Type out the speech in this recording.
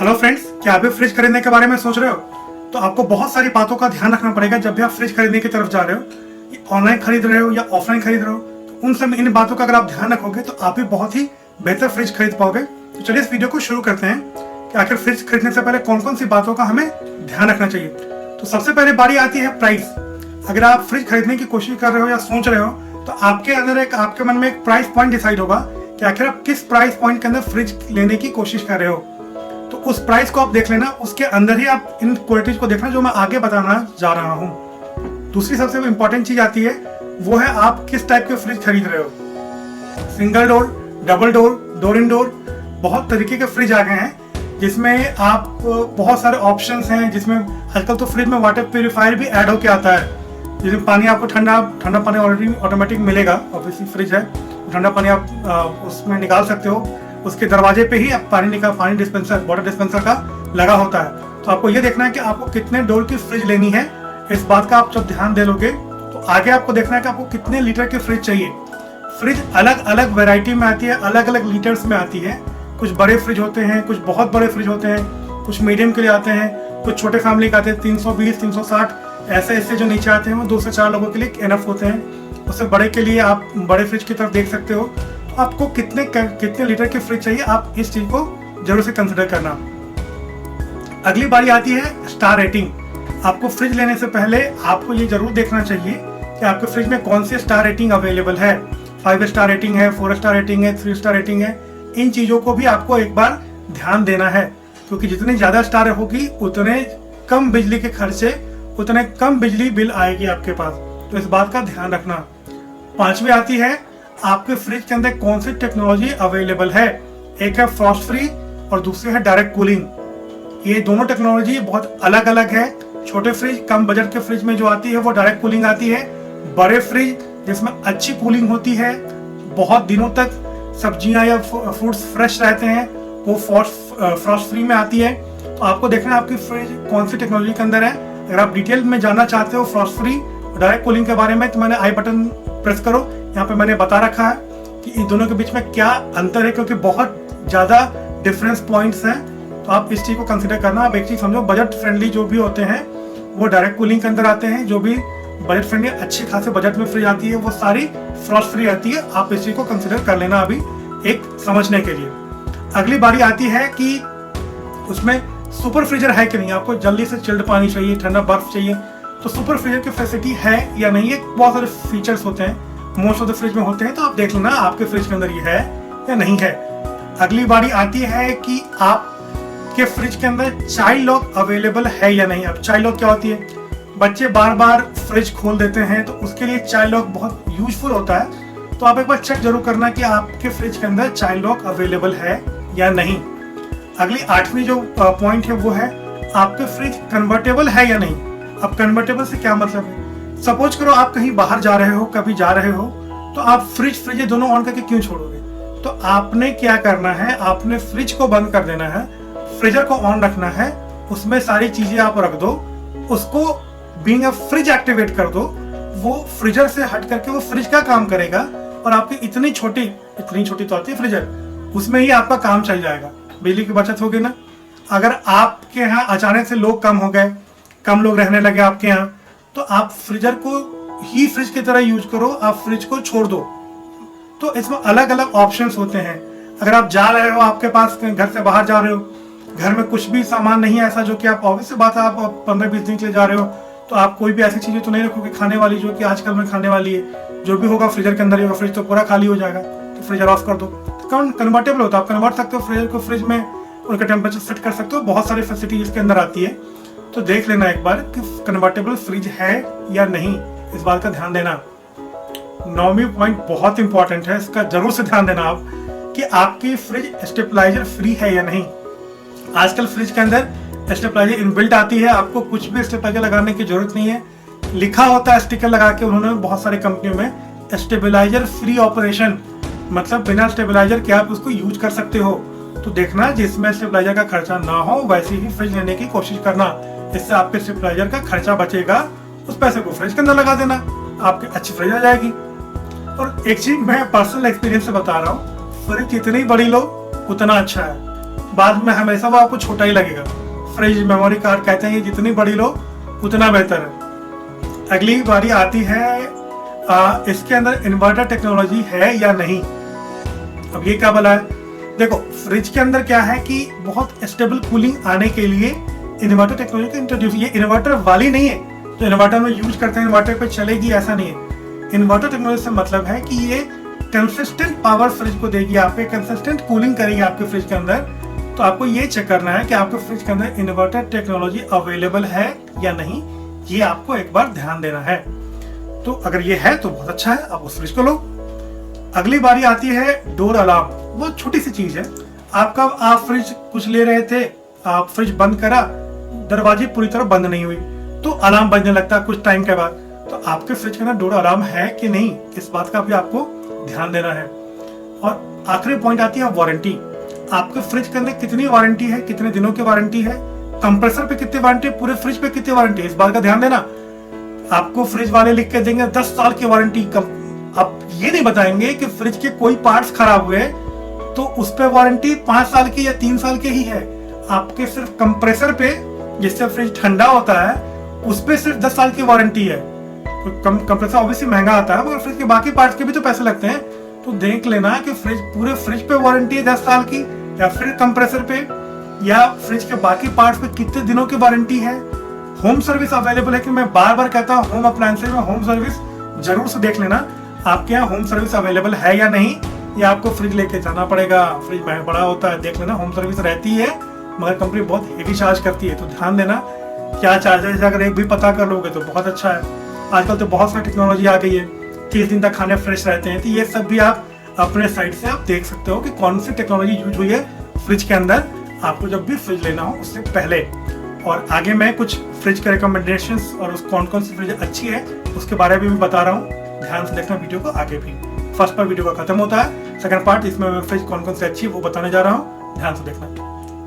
Hello friends, क्या आप भी फ्रिज खरीदने के बारे में सोच रहे हो? तो आपको बहुत सारी बातों का ध्यान रखना पड़ेगा जब भी आप फ्रिज खरीदने की तरफ जा रहे हो। ऑनलाइन खरीद रहे हो या ऑफलाइन खरीद रहे हो, तो उन सब इन बातों का अगर आप ध्यान रखोगे तो आप भी बहुत ही बेहतर फ्रिज खरीद पाओगे। तो चलिए इस वीडियो को शुरू करते हैं कि आखिर फ्रिज खरीदने से पहले कौन कौन सी बातों का हमें ध्यान रखना चाहिए। तो सबसे पहले बारी आती है प्राइस। अगर आप फ्रिज खरीदने की कोशिश कर रहे हो या सोच रहे हो तो आपके अंदर आपके मन में एक प्राइस पॉइंट डिसाइड होगा कि आखिर आप किस प्राइस पॉइंट के अंदर फ्रिज लेने की कोशिश कर रहे हो। तो उस प्राइस को आप देख लेना, उसके अंदर ही आप इन क्वालिटीज को देखना जो मैं आगे बताना जा रहा हूँ। दूसरी सबसे इम्पोर्टेंट चीज आती है, वो है आप किस टाइप के फ्रिज खरीद रहे हो। Single door, double door, door in door, बहुत तरीके के फ्रिज आ गए हैं जिसमें आप बहुत सारे ऑप्शंस हैं। जिसमें आजकल तो फ्रिज में वाटर प्यूरिफायर भी ऐड होके आता है, जिसमें पानी आपको ठंडा पानी ऑलरेडी ऑटोमेटिक मिलेगा। ऑब्वियसली फ्रिज है, ठंडा पानी आप उसमें निकाल सकते हो। उसके दरवाजे पे ही पानी डिस्पेंसर, वाटर डिस्पेंसर का लगा होता है। तो आपको ये देखना है कि आपको कितने डोर की फ्रिज लेनी है। इस बात का आप जब ध्यान दे लोगे तो आगे आपको देखना है कि आपको कितने लीटर की फ्रिज चाहिए। फ्रिज अलग अलग वैरायटी में आती है, अलग अलग लीटर्स में आती है। कुछ बड़े फ्रिज होते हैं, कुछ बहुत बड़े फ्रिज होते हैं, कुछ मीडियम के लिए आते हैं, कुछ छोटे फैमिली के आते हैं 320, 360। ऐसे जो नीचे आते हैं वो 2 से 4 लोगों के लिए इनफ होते हैं। उससे बड़े के लिए आप बड़े फ्रिज की तरफ देख सकते हो। आपको कितने लीटर की फ्रिज चाहिए, आप इस चीज को जरूर से कंसिडर करना। अगली बारी आती है स्टार रेटिंग। आपको फ्रिज लेने से पहले आपको ये जरूर देखना चाहिए कि आपके फ्रिज में कौन सी स्टार रेटिंग अवेलेबल है। 5 स्टार रेटिंग है, 4 स्टार रेटिंग है, 3 स्टार रेटिंग है। इन चीजों को भी आपको एक बार ध्यान देना है, क्योंकि जितनी ज्यादा स्टार होगी उतने कम बिजली के खर्चे, उतने कम बिजली बिल आएगी आपके पास। तो इस बात का ध्यान रखना। 5वीं आती है आपके फ्रिज के अंदर कौन सी टेक्नोलॉजी अवेलेबल है। एक है फ्रॉस्ट फ्री और दूसरी है डायरेक्ट कूलिंग। ये दोनों टेक्नोलॉजी बहुत अलग अलग है। छोटे फ्रिज, कम बजट के फ्रिज में जो आती है वो डायरेक्ट कूलिंग आती है। बड़े फ्रिज जिसमें अच्छी कूलिंग होती है, बहुत दिनों तक सब्जियां या फ्रूट्स फ्रेश रहते हैं, वो फ्रॉस्ट फ्री में आती है। तो आपको देखना है आपकी फ्रिज कौन सी टेक्नोलॉजी के अंदर है। अगर आप डिटेल में जानना चाहते हो फ्रॉस्ट फ्री और डायरेक्ट कूलिंग के बारे में, तो मैंने आई बटन प्रेस करो, यहाँ पे मैंने बता रखा है कि इन दोनों के बीच में क्या अंतर है, क्योंकि बहुत ज्यादा डिफरेंस पॉइंट्स हैं। तो आप इस चीज को कंसिडर करना। आप एक चीज समझो, बजट फ्रेंडली जो भी होते हैं वो डायरेक्ट कूलिंग के अंदर आते हैं। जो भी बजट फ्रेंडली अच्छी खासे बजट में फ्रिज आती है वो सारी फ्रॉस्ट फ्री आती है। आप इस चीज को कंसिडर कर लेना अभी एक समझने के लिए। अगली बारी आती है कि उसमें सुपर फ्रीजर है कि नहीं। आपको जल्दी से चिल्ड पानी चाहिए, ठंडा बर्फ चाहिए, तो सुपर फ्रीजर की फैसिलिटी है या नहीं। ये बहुत सारे फीचर्स होते हैं, मोस्ट ऑफ द फ्रिज में होते हैं। तो आप देख लेना आपके फ्रिज के अंदर ये है या नहीं है। अगली बारी आती है कि आपके फ्रिज के अंदर चाइल्ड लॉक अवेलेबल है या नहीं। अब चाइल्ड लॉक क्या होती है? बच्चे बार बार फ्रिज खोल देते हैं, तो उसके लिए चाइल्ड लॉक बहुत यूजफुल होता है। तो आप एक बार चेक जरूर करना कि आपके फ्रिज के अंदर चाइल्ड लॉक अवेलेबल है या नहीं। अगली 8वीं जो पॉइंट है वो है आपके फ्रिज कन्वर्टेबल है या नहीं। अब कन्वर्टेबल से क्या मतलब है? सपोज करो आप कहीं बाहर जा रहे हो, कभी जा रहे हो, तो आप फ्रिज दोनों ऑन करके क्यों छोड़ोगे? तो आपने क्या करना है, आपने फ्रिज को बंद कर देना है, फ्रीजर को ऑन रखना है, उसमें सारी चीजें आप रख दो, उसको बीइंग अ फ्रिज एक्टिवेट कर दो। वो फ्रीजर से हट करके वो फ्रिज का काम करेगा और आपकी इतनी छोटी तो आती है फ्रीजर, उसमें ही आपका काम चल जाएगा। बिजली की बचत होगी ना। अगर आपके यहाँ अचानक से लोग कम हो गए, कम लोग रहने लगे आपके यहाँ, तो आप फ्रीजर को ही फ्रिज की तरह यूज करो, आप फ्रिज को छोड़ दो। तो इसमें अलग अलग ऑप्शंस होते हैं। अगर आप जा रहे हो, आपके पास घर से बाहर जा रहे हो, घर में कुछ भी सामान नहीं है ऐसा जो कि आप ऑब्वियस बात है आप 15-20 दिन के लिए जा रहे हो, तो आप कोई भी ऐसी चीजें तो नहीं रखोगे खाने वाली जो कि आजकल में खाने वाली है। जो भी होगा फ्रीजर के अंदर ही होगा, फ्रिज तो पूरा खाली हो जाएगा, तो फ्रीजर ऑफ कर दो। तो कन्वर्टेबल होता है, आप कन्वर्ट सकते हो फ्रीजर को, फ्रिज में उनका टेम्परेचर सेट कर सकते हो। बहुत सारी फैसिलिटी इसके अंदर आती है। तो देख लेना एक बार कि कन्वर्टेबल फ्रिज है या नहीं, इस बात का ध्यान देना। 9वीं पॉइंट बहुत इंपॉर्टेंट है, इसका जरूर से ध्यान देना आप कि आपकी फ्रिज स्टेबलाइजर फ्री है या नहीं। आजकल फ्रिज के अंदर स्टेबलाइजर इनबिल्ट आती है, आपको कुछ भी स्टेबलाइजर लगाने की जरूरत नहीं है। लिखा होता है स्टिकर लगा के उन्होंने बहुत सारी कंपनियों में, स्टेबलाइजर फ्री ऑपरेशन, मतलब बिना स्टेबलाइजर के आप उसको यूज कर सकते हो। तो देखना जिसमें स्टेबलाइजर का खर्चा ना हो वैसे ही फ्रिज लेने की कोशिश करना। इससे आपके स्टेबलाइजर का खर्चा बचेगा, उस पैसे को फ्रिज के अंदर लगा देना, आपकी अच्छी फ्रिज आ जाएगी। और एक चीज मैं पर्सनल एक्सपीरियंस से बता रहा हूँ, फ्रिज जितनी बड़ी लो उतना अच्छा है। बाद में हमेशा वो आपको छोटा ही लगेगा। फ्रिज मेमोरी कार्ड कहते हैं जितनी बड़ी लो उतना बेहतर है। अगली बारी आती है इसके अंदर इन्वर्टर टेक्नोलॉजी है या नहीं। अब ये क्या बोला है, देखो फ्रिज के अंदर क्या है कि बहुत स्टेबल कूलिंग आने के लिए इन्वर्टर टेक्नोलॉजी का इंट्रोड्यूस, ये इन्वर्टर वाली नहीं है जो इन्वर्टर में यूज करते हैं इन्वर्टर पे चलेगी, ऐसा नहीं है। इन्वर्टर टेक्नोलॉजी से मतलब है कि ये कंसिस्टेंट पावर फ्रिज को देगी, आपके कंसिस्टेंट कूलिंग करेगी आपके फ्रिज के अंदर। तो आपको ये चेक करना है कि आपके फ्रिज के अंदर इन्वर्टर टेक्नोलॉजी अवेलेबल है या नहीं, ये आपको एक बार ध्यान देना है। तो अगर ये है तो बहुत अच्छा है, आप उस फ्रिज को लो। अगली बारी आती है डोर अलार्म। बहुत छोटी सी चीज है, आप फ्रिज कुछ ले रहे थे, आप फ्रिज बंद करा, दरवाजे पूरी तरह बंद नहीं हुई तो अलार्म बजने लगता है कुछ टाइम के बाद। तो आपके फ्रिज के अंदर डोर अलार्म है कि नहीं, इस बात का भी आपको ध्यान देना है। और आखिरी पॉइंट आती है वारंटी। आपके फ्रिज के अंदर कितनी वारंटी है, कितने दिनों की वारंटी है, कंप्रेसर पे कितनी वारंटी है, पूरे फ्रिज पे कितनी वारंटी है, इस बात का ध्यान देना। आपको फ्रिज वाले लिख के देंगे 10 साल की वारंटी, आप ये नहीं बताएंगे कि फ्रिज के कोई पार्ट्स खराब हुए तो उस पे वारंटी 5 साल की या 3 साल की ही है। आपके सिर्फ कंप्रेसर पे, जिससे फ्रिज ठंडा होता है, उस पे सिर्फ 10 साल की वारंटी है। तो कंप्रेसर ऑब्वियसली महंगा आता है, मगर फ्रिज के बाकी पार्ट्स के भी तो पैसे लगते हैं। तो देख लेना कि फ्रिज, पूरे फ्रिज पे वारंटी है 10 साल की, या फिर कंप्रेसर पे या फ्रिज के बाकी पार्ट्स पे कितने दिनों की वारंटी है। होम सर्विस अवेलेबल है कि मैं बार बार कहता हूँ होम अप्लायंसेज में होम सर्विस जरूर से देख लेना आपके यहाँ होम सर्विस अवेलेबल है या नहीं, या आपको फ्रिज लेके जाना पड़ेगा। फ्रिज बड़ा होता है, देख लेना होम सर्विस रहती है, मगर कंपनी बहुत हेवी चार्ज करती है, तो ध्यान देना क्या चार्जेस। अगर एक भी पता कर लोगे तो बहुत अच्छा है। आजकल तो बहुत सारी टेक्नोलॉजी आ गई है, 30 दिन तक खाने फ्रेश रहते हैं, तो ये सब भी आप अपने साइट से आप देख सकते हो कि कौन सी टेक्नोलॉजी यूज हुई है फ्रिज के अंदर, आपको जब भी फ्रिज लेना हो उससे पहले। और आगे मैं कुछ फ्रिज के रिकमेंडेशंस और उस कौन कौन सी फ्रिज अच्छी है उसके बारे में भी बता रहा हूँ, ध्यान से देखना वीडियो को आगे भी। फर्स्ट पार्ट वीडियो का खत्म होता है, सेकंड पार्ट इसमें मैं फ्रिज कौन कौन सी अच्छी है वो बताने जा रहा हूँ, ध्यान से देखना।